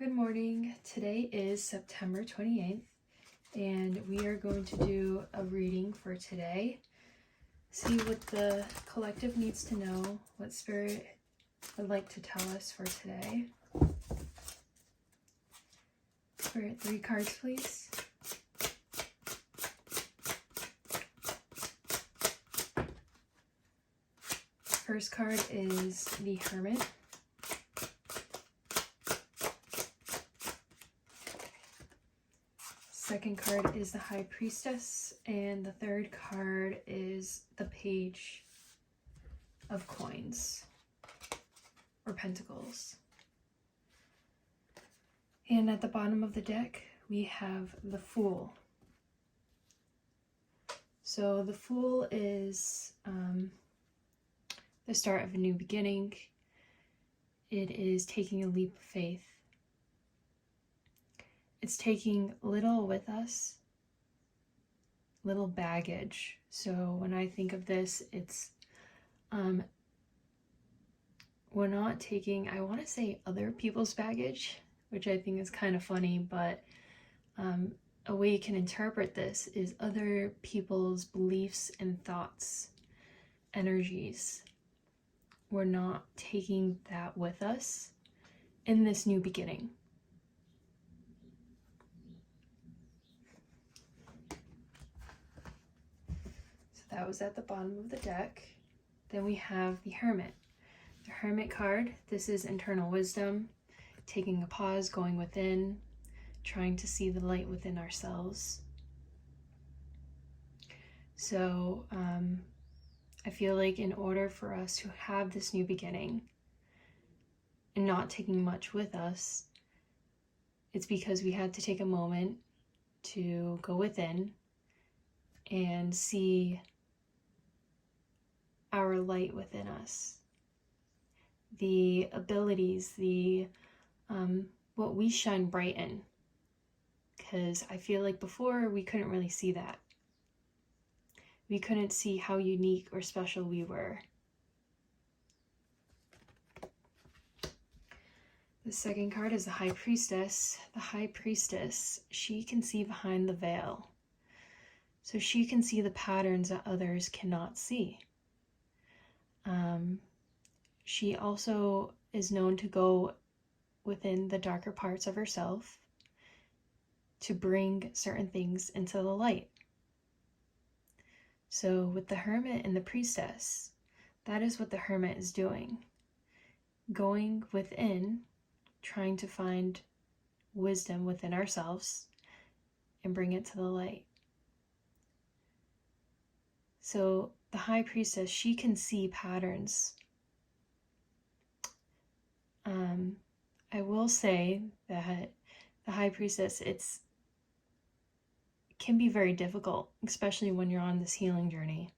Good morning. Today is September 28th, and we are going to do a reading for today. See what the collective needs to know, what Spirit would like to tell us for today. Spirit, 3 cards, please. First card is the Hermit. Second card is the High Priestess, and the third card is the Page of Coins, or Pentacles. And at the bottom of the deck, we have the Fool. So the Fool is the start of a new beginning. It is taking a leap of faith. It's taking little with us, little baggage. So when I think of this, it's, we're not taking, I want to say other people's baggage, which I think is kind of funny, but a way you can interpret this is other people's beliefs and thoughts, energies. We're not taking that with us in this new beginning. That was at the bottom of the deck. Then we have the Hermit. The Hermit card, this is internal wisdom, taking a pause, going within, trying to see the light within ourselves. So I feel like in order for us to have this new beginning and not taking much with us, it's because we had to take a moment to go within and see our light within us, the abilities, the what we shine bright in, because I feel like before we couldn't really see that. We couldn't see how unique or special we were. The second card is the High Priestess. The High Priestess, she can see behind the veil, so she can see the patterns that others cannot see. She also is known to go within the darker parts of herself to bring certain things into the light. So with the Hermit and the Priestess, that is what the Hermit is doing. Going within, trying to find wisdom within ourselves and bring it to the light. So the High Priestess, she can see patterns. I will say that the High Priestess, it can be very difficult, especially when you're on this healing journey.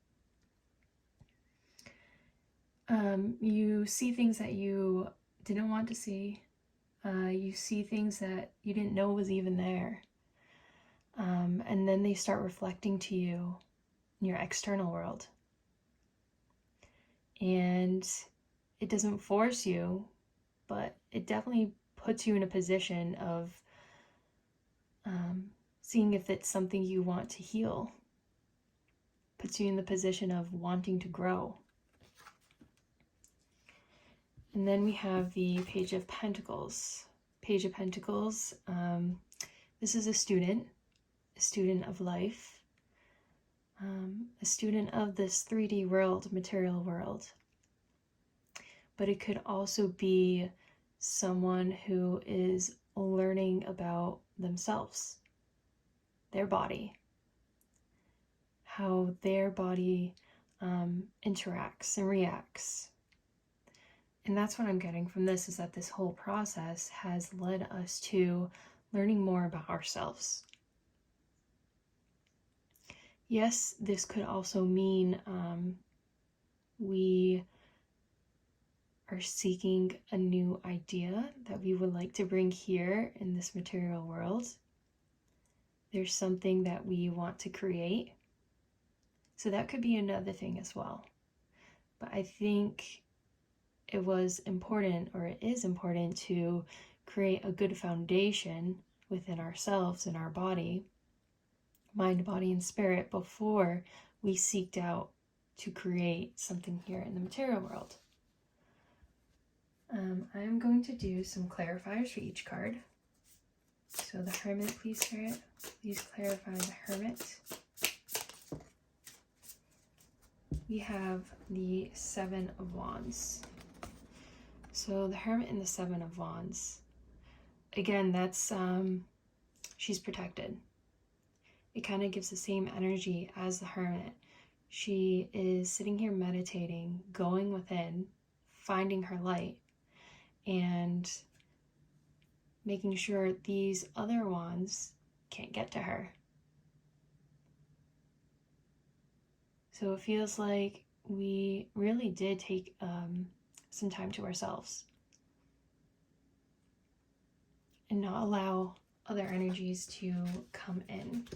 You see things that you didn't want to see. You see things that you didn't know was even there. And then they start reflecting to you in your external world. And it doesn't force you, but it definitely puts you in a position of seeing if it's something you want to heal. Puts you in the position of wanting to grow. And then we have the Page of Pentacles. Page of Pentacles, this is a student of life, a student of this 3D world, material world. But it could also be someone who is learning about themselves, their body, how their body interacts and reacts. And that's what I'm getting from this, is that this whole process has led us to learning more about ourselves. Yes, this could also mean we are seeking a new idea that we would like to bring here in this material world. There's something that we want to create. So that could be another thing as well. But I think it was important, or it is important, to create a good foundation within ourselves and our body, mind, body, and spirit, before we seeked out to create something here in the material world. I'm going to do some clarifiers for each card. So the Hermit, please, Spirit, please clarify the Hermit. We have the Seven of Wands. So the Hermit and the Seven of Wands. Again, that's, she's protected. It kind of gives the same energy as the Hermit. She is sitting here meditating, going within, finding her light, and making sure these other wands can't get to her. So it feels like we really did take some time to ourselves and not allow other energies to come in.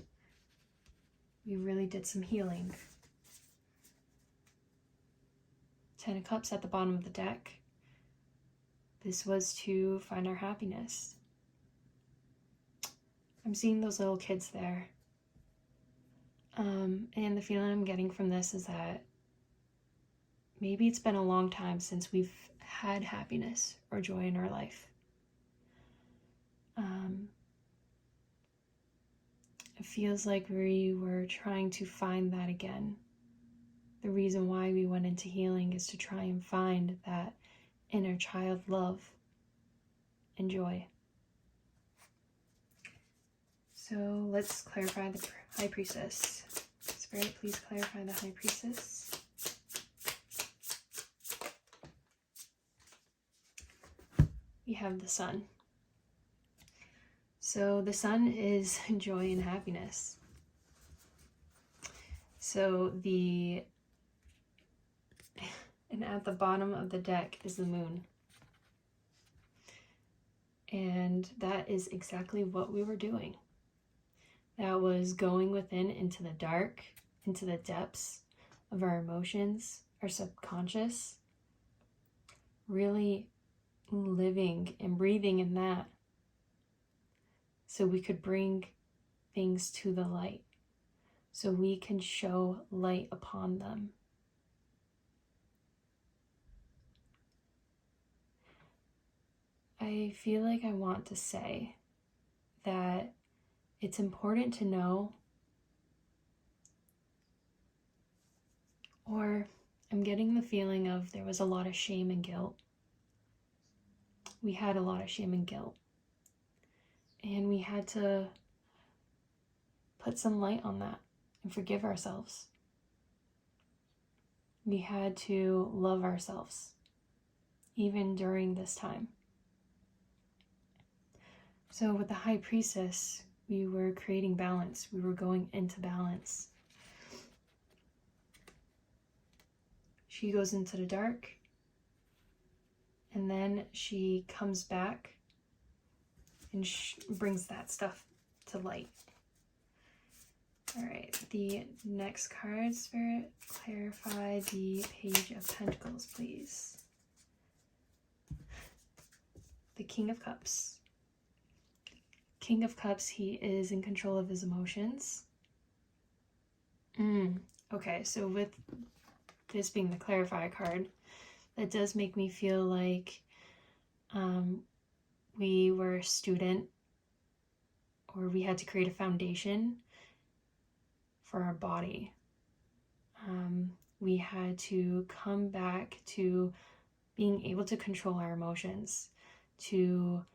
We really did some healing. Ten of Cups at the bottom of the deck. This was to find our happiness. I'm seeing those little kids there. And the feeling I'm getting from this is that maybe it's been a long time since we've had happiness or joy in our life. It feels like we were trying to find that again. The reason why we went into healing is to try and find that inner child love and joy. So let's clarify the High Priestess. Spirit, please clarify the High Priestess. We have the Sun. So the Sun is joy and happiness. So and at the bottom of the deck is the Moon. And that is exactly what we were doing. That was going within into the dark, into the depths of our emotions, our subconscious, really living and breathing in that so we could bring things to the light, so we can show light upon them. I feel like I want to say that it's important to know, or I'm getting the feeling of there was a lot of shame and guilt. We had a lot of shame and guilt. And we had to put some light on that and forgive ourselves. We had to love ourselves, even during this time. So with the High Priestess, we were creating balance. We were going into balance. She goes into the dark, and then she comes back and brings that stuff to light. All right, the next card, Spirit, clarify the Page of Pentacles, please. The King of Cups. King of Cups, he is in control of his emotions. Okay, so with this being the clarifier card, that does make me feel like we were a student, or we had to create a foundation for our body. We had to come back to being able to control our emotions, to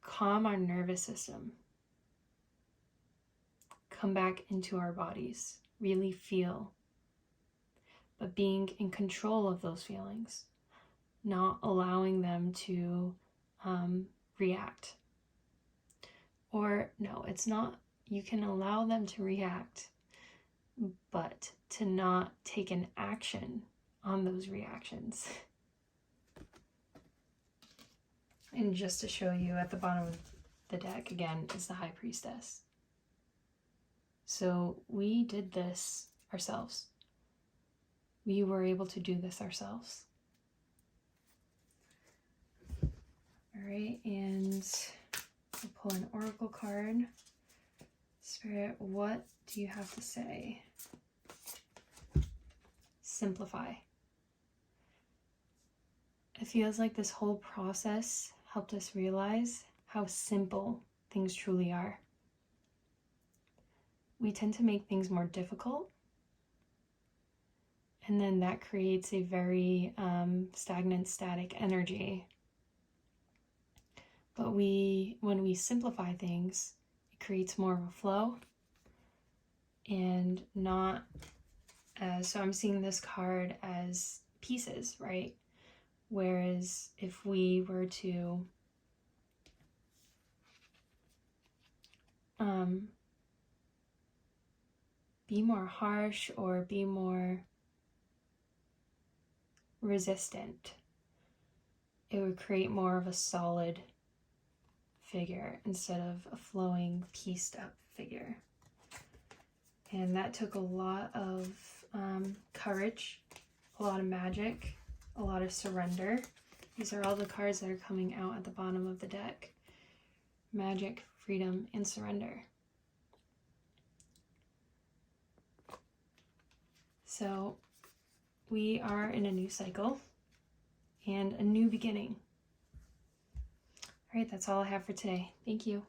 calm our nervous system, come back into our bodies, really feel, but being in control of those feelings, not allowing them to react. Or no, it's not, you can allow them to react, but to not take an action on those reactions. And just to show you, at the bottom of the deck again is the High Priestess. So we did this ourselves. We were able to do this ourselves. right, and we'll pull an oracle card. Spirit, what do you have to say? Simplify. It feels like this whole process helped us realize how simple things truly are. We tend to make things more difficult, and then that creates a very stagnant, static energy. But when we simplify things, it creates more of a flow, and not as, so I'm seeing this card as pieces, right? Whereas if we were to be more harsh or be more resistant, it would create more of a solid figure instead of a flowing, pieced up figure. And that took a lot of courage, a lot of magic, a lot of surrender. These are all the cards that are coming out at the bottom of the deck. Magic, freedom, and surrender. So we are in a new cycle and a new beginning. All right, that's all I have for today. Thank you.